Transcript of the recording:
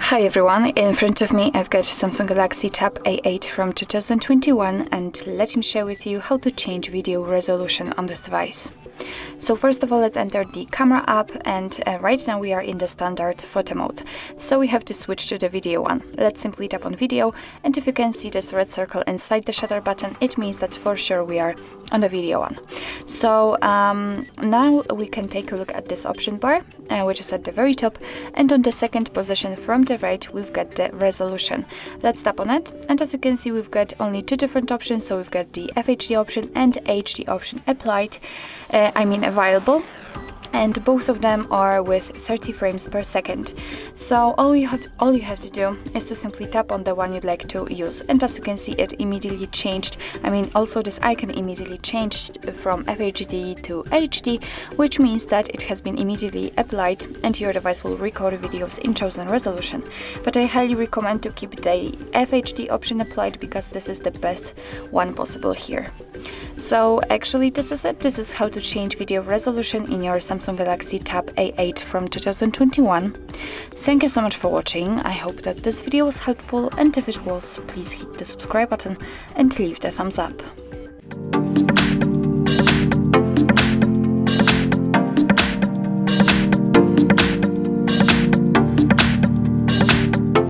Hi everyone, in front of me I've got Samsung Galaxy Tab A8 from 2021 and let me share with you how to change video resolution on this device. So first of all, let's enter the camera app, and right now we are in the standard photo mode. So we have to switch to the video one. Let's simply tap on video, and if you can see this red circle inside the shutter button, it means that for sure we are on the video one. So now we can take a look at this option bar, which is at the very top, and on the second position from the right we've got the resolution. Let's tap on it, and as you can see we've got only two different options. So we've got the FHD option and HD option applied, available, and both of them are with 30 frames per second. So all you have to do is to simply tap on the one you'd like to use, and as you can see it immediately changed. Also this icon immediately changed from FHD to HD, which means that it has been immediately applied and your device will record videos in chosen resolution. But I highly recommend to keep the FHD option applied because this is the best one possible here. So actually this is it. This is how to change video resolution in your Samsung Galaxy Tab A8 from 2021. Thank you so much for watching. I hope that this video was helpful, and if it was, please hit the subscribe button and leave the thumbs up.